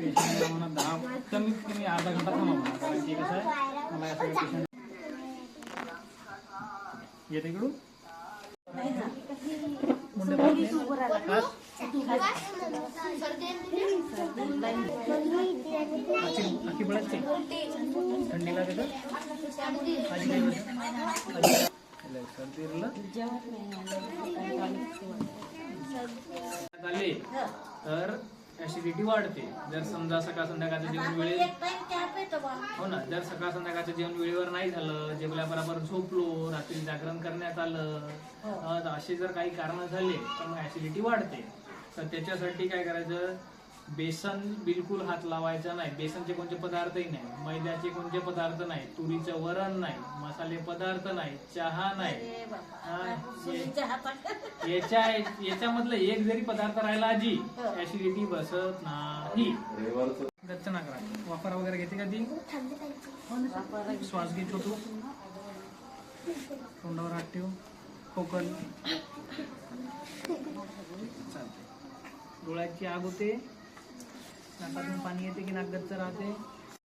पेशंटला म्हणा 10 कमीत कमी अर्धा घंटा थांबा म्हणा, कारण की कसं आहे मला या सगळ्या पेशंट येते इकडून आखी बळायची थंडी लागत आले तर ऍसिडिटी वाढते. जर समजा सकाळ संध्याकाळचं जेवण वेळेवर हो ना, जर सकाळ संध्याकाळचं जेवण वेळेवर नाही झालं, जेवल्या बरोबर झोपलो, रात्री जागरण करण्यात आलं, असे जर काही कारण झाले तर मग ऍसिडिटी वाढते. तर त्याच्यासाठी काय करायचं, बेसन बिलकुल हात लावायचा नाही. बेसनचे कोणते पदार्थही नाही, मैद्याचे कोणते पदार्थ नाही, तुरीचं वरण नाही, मसाले पदार्थ नाही, चहा नाही. याच्यामधलं एक जरी पदार्थ राहिला आजी ऍसिडिटी बसत नाही. गच्च ना करा. वाफारा वगैरे घेते का ती? श्वास घेतो तू, तोंडावर हात ठेव, खोकल चालते. डोळ्याची आग होते, नाकातून पाणी येते की नाक गच्च राहते.